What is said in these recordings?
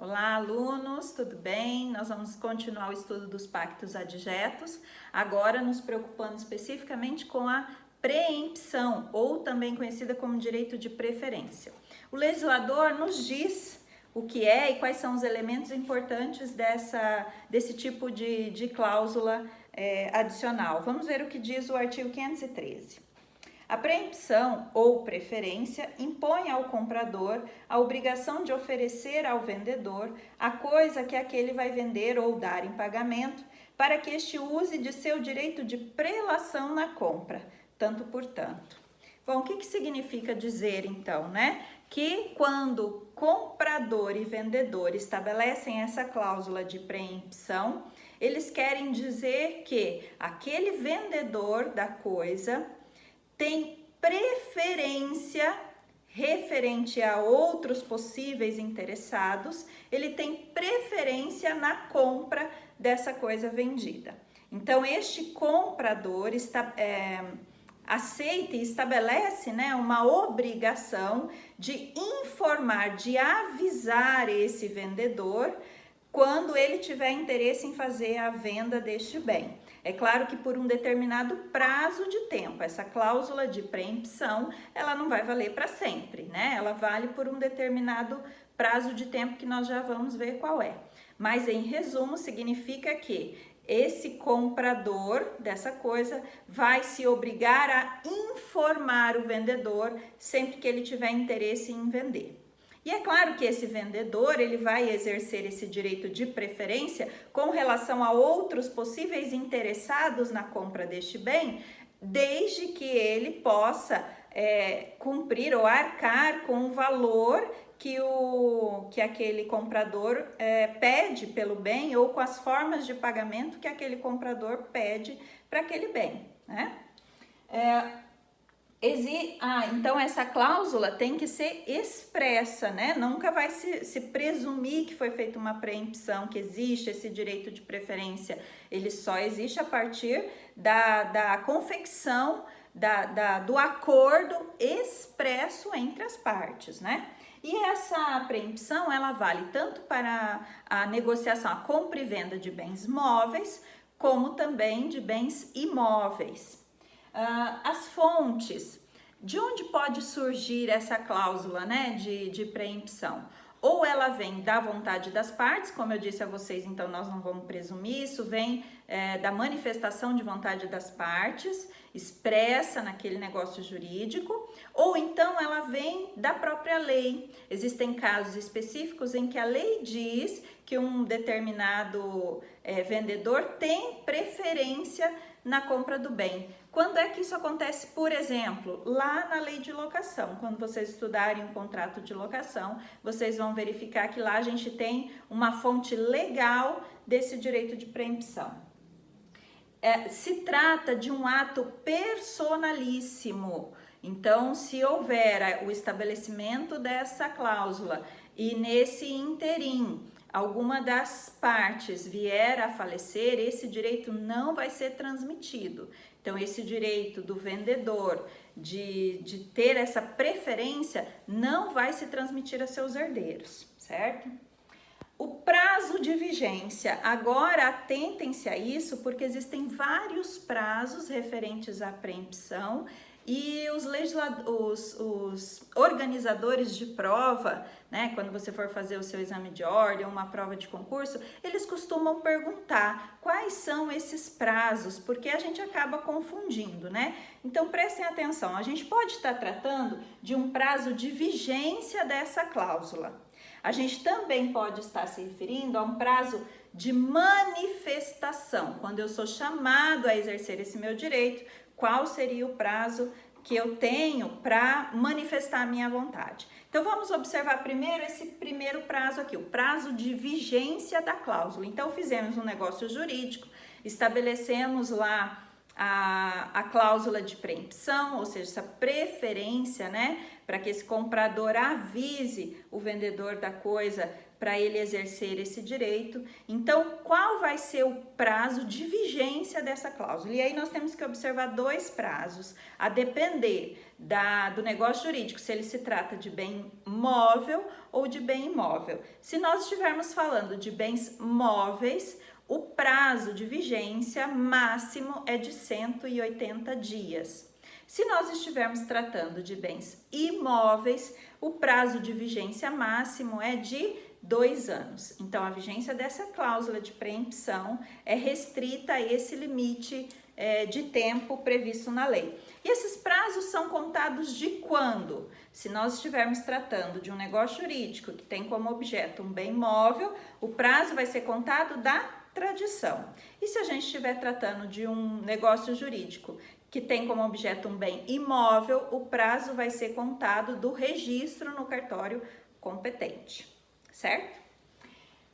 Olá, alunos, tudo bem? Nós vamos continuar o estudo dos pactos adjetos, agora nos preocupando especificamente com a preempção, ou também conhecida como direito de preferência. O legislador nos diz o que é e quais são os elementos importantes desse tipo de cláusula adicional. Vamos ver o que diz o artigo 513. A preempção ou preferência impõe ao comprador a obrigação de oferecer ao vendedor a coisa que aquele vai vender ou dar em pagamento para que este use de seu direito de prelação na compra, tanto por tanto. Bom, o que significa dizer então, né? Que quando comprador e vendedor estabelecem essa cláusula de preempção, eles querem dizer que aquele vendedor da coisa tem preferência referente a outros possíveis interessados, ele tem preferência na compra dessa coisa vendida. Então, este comprador aceita e estabelece, né, uma obrigação de informar, de avisar esse vendedor quando ele tiver interesse em fazer a venda deste bem. É claro que por um determinado prazo de tempo, essa cláusula de preempção, ela não vai valer para sempre, né? Ela vale por um determinado prazo de tempo que nós já vamos ver qual é. Mas, em resumo, significa que esse comprador dessa coisa vai se obrigar a informar o vendedor sempre que ele tiver interesse em vender. E é claro que esse vendedor, ele vai exercer esse direito de preferência com relação a outros possíveis interessados na compra deste bem, desde que ele possa cumprir ou arcar com o valor que aquele comprador pede pelo bem ou com as formas de pagamento que aquele comprador pede para aquele bem, né? Então essa cláusula tem que ser expressa, né? Nunca vai se presumir que foi feita uma preempção, que existe esse direito de preferência. Ele só existe a partir da confecção, do acordo expresso entre as partes, né? E essa preempção, ela vale tanto para a negociação, a compra e venda de bens móveis, como também de bens imóveis. As fontes, de onde pode surgir essa cláusula, né, de preempção? Ou ela vem da vontade das partes, como eu disse a vocês, então nós não vamos presumir, isso vem da manifestação de vontade das partes, expressa naquele negócio jurídico, ou então ela vem da própria lei. Existem casos específicos em que a lei diz que um determinado vendedor tem preferência na compra do bem. Quando é que isso acontece? Por exemplo, lá na lei de locação, quando vocês estudarem o contrato de locação, vocês vão verificar que lá a gente tem uma fonte legal desse direito de preempção. Se trata de um ato personalíssimo. Então, se houver o estabelecimento dessa cláusula e nesse interim alguma das partes vier a falecer, esse direito não vai ser transmitido. Então, esse direito do vendedor de ter essa preferência não vai se transmitir a seus herdeiros, certo? O prazo de vigência, agora atentem-se a isso, porque existem vários prazos referentes à preempção e os organizadores de prova, né, quando você for fazer o seu exame de ordem, uma prova de concurso, eles costumam perguntar quais são esses prazos, porque a gente acaba confundindo, né? Então prestem atenção, a gente pode estar tratando de um prazo de vigência dessa cláusula. A gente também pode estar se referindo a um prazo de manifestação, quando eu sou chamado a exercer esse meu direito, qual seria o prazo que eu tenho para manifestar a minha vontade. Então, vamos observar primeiro esse primeiro prazo aqui, o prazo de vigência da cláusula. Então, fizemos um negócio jurídico, estabelecemos lá a cláusula de preempção, ou seja, essa preferência, né, para que esse comprador avise o vendedor da coisa para ele exercer esse direito. Então, qual vai ser o prazo de vigência dessa cláusula? E aí nós temos que observar dois prazos, a depender do negócio jurídico, se ele se trata de bem móvel ou de bem imóvel. Se nós estivermos falando de bens móveis, o prazo de vigência máximo é de 180 dias. Se nós estivermos tratando de bens imóveis, o prazo de vigência máximo é de 2 anos. Então, a vigência dessa cláusula de preempção é restrita a esse limite de tempo previsto na lei. E esses prazos são contados de quando? Se nós estivermos tratando de um negócio jurídico que tem como objeto um bem móvel, o prazo vai ser contado da tradição. E se a gente estiver tratando de um negócio jurídico que tem como objeto um bem imóvel, o prazo vai ser contado do registro no cartório competente, certo?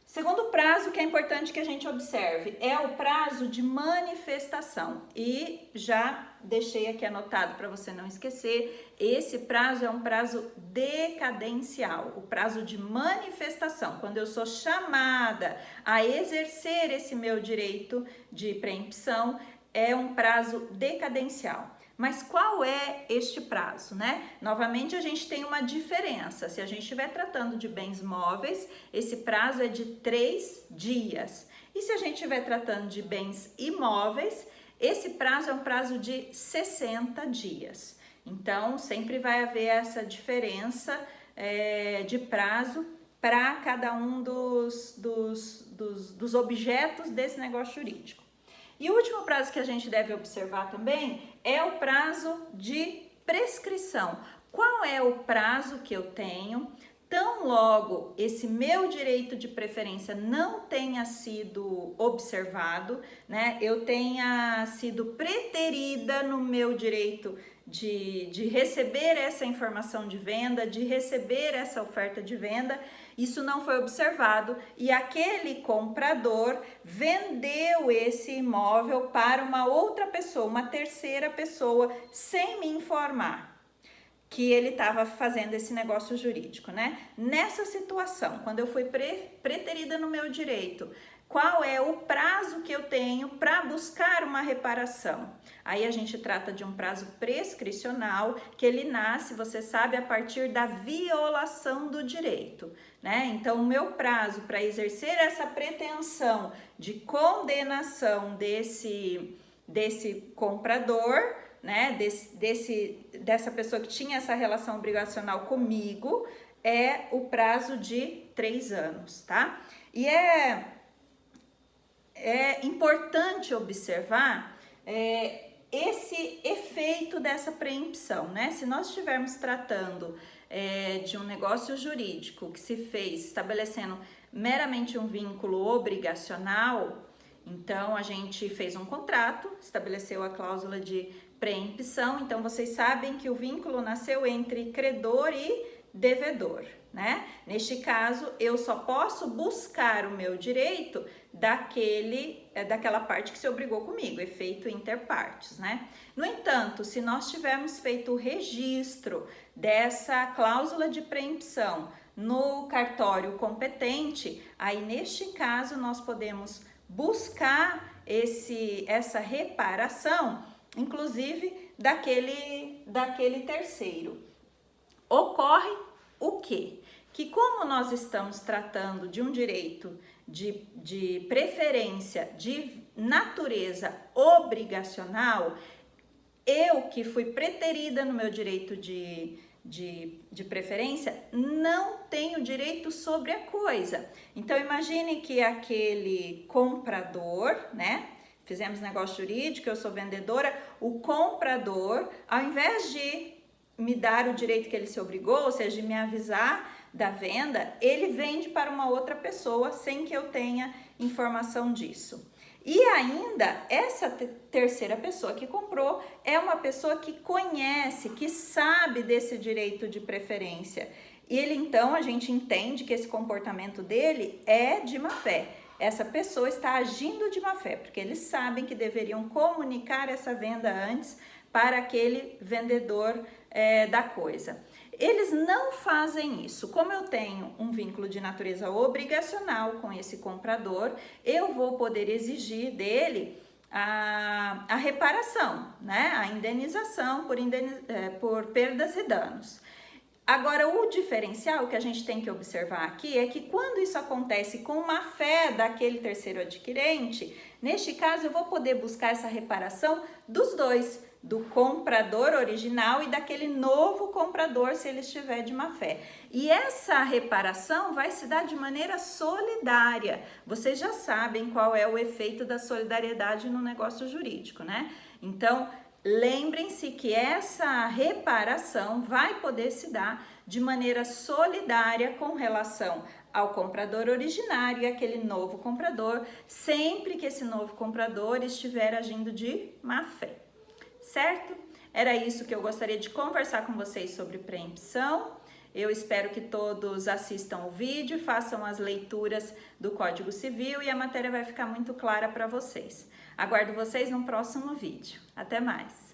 Segundo prazo que é importante que a gente observe é o prazo de manifestação. E já deixei aqui anotado para você não esquecer, esse prazo é um prazo decadencial, o prazo de manifestação, quando eu sou chamada a exercer esse meu direito de preempção, é um prazo decadencial. Mas qual é este prazo, né? Novamente, a gente tem uma diferença. Se a gente estiver tratando de bens móveis, esse prazo é de 3 dias. E se a gente estiver tratando de bens imóveis, esse prazo é um prazo de 60 dias. Então, sempre vai haver essa diferença de prazo para cada um dos objetos desse negócio jurídico. E o último prazo que a gente deve observar também é o prazo de prescrição. Qual é o prazo que eu tenho? Tão logo esse meu direito de preferência não tenha sido observado, né? Eu tenha sido preterida no meu direito de receber essa informação de venda, de receber essa oferta de venda, isso não foi observado e aquele comprador vendeu esse imóvel para uma outra pessoa, uma terceira pessoa, sem me informar que ele estava fazendo esse negócio jurídico, né? Nessa situação, quando eu fui preterida no meu direito, qual é o prazo que eu tenho para buscar uma reparação? Aí a gente trata de um prazo prescricional, que ele nasce, você sabe, a partir da violação do direito, né? Então, o meu prazo para exercer essa pretensão de condenação desse comprador, né, dessa pessoa que tinha essa relação obrigacional comigo, é o prazo de 3 anos, tá? E é importante observar esse efeito dessa preempção, né? Se nós estivermos tratando de um negócio jurídico que se fez estabelecendo meramente um vínculo obrigacional, então a gente fez um contrato, estabeleceu a cláusula de preempção, então vocês sabem que o vínculo nasceu entre credor e devedor, né? Neste caso, eu só posso buscar o meu direito daquela parte que se obrigou comigo, efeito interpartes, né? No entanto, se nós tivermos feito o registro dessa cláusula de preempção no cartório competente, aí neste caso nós podemos buscar essa reparação, inclusive daquele terceiro. Ocorre o quê? Que como nós estamos tratando de um direito de preferência de natureza obrigacional, eu que fui preterida no meu direito de preferência, não tenho direito sobre a coisa. Então, imagine que aquele comprador, né? Fizemos negócio jurídico, eu sou vendedora, o comprador, ao invés de me dar o direito que ele se obrigou, ou seja, de me avisar da venda, ele vende para uma outra pessoa sem que eu tenha informação disso. E ainda, essa terceira pessoa que comprou é uma pessoa que conhece, que sabe desse direito de preferência. E ele, então, a gente entende que esse comportamento dele é de má fé. essa pessoa está agindo de má fé, porque eles sabem que deveriam comunicar essa venda antes para aquele vendedor da coisa. Eles não fazem isso. Como eu tenho um vínculo de natureza obrigacional com esse comprador, eu vou poder exigir dele a reparação, né? A indenização por perdas e danos. Agora, o diferencial que a gente tem que observar aqui é que quando isso acontece com má fé daquele terceiro adquirente, neste caso eu vou poder buscar essa reparação dos dois, do comprador original e daquele novo comprador, se ele estiver de má fé. E essa reparação vai se dar de maneira solidária. Vocês já sabem qual é o efeito da solidariedade no negócio jurídico, né? Então, lembrem-se que essa reparação vai poder se dar de maneira solidária com relação ao comprador originário e aquele novo comprador, sempre que esse novo comprador estiver agindo de má fé. Certo? Era isso que eu gostaria de conversar com vocês sobre preempção. Eu espero que todos assistam o vídeo, façam as leituras do Código Civil e a matéria vai ficar muito clara para vocês. Aguardo vocês no próximo vídeo. Até mais!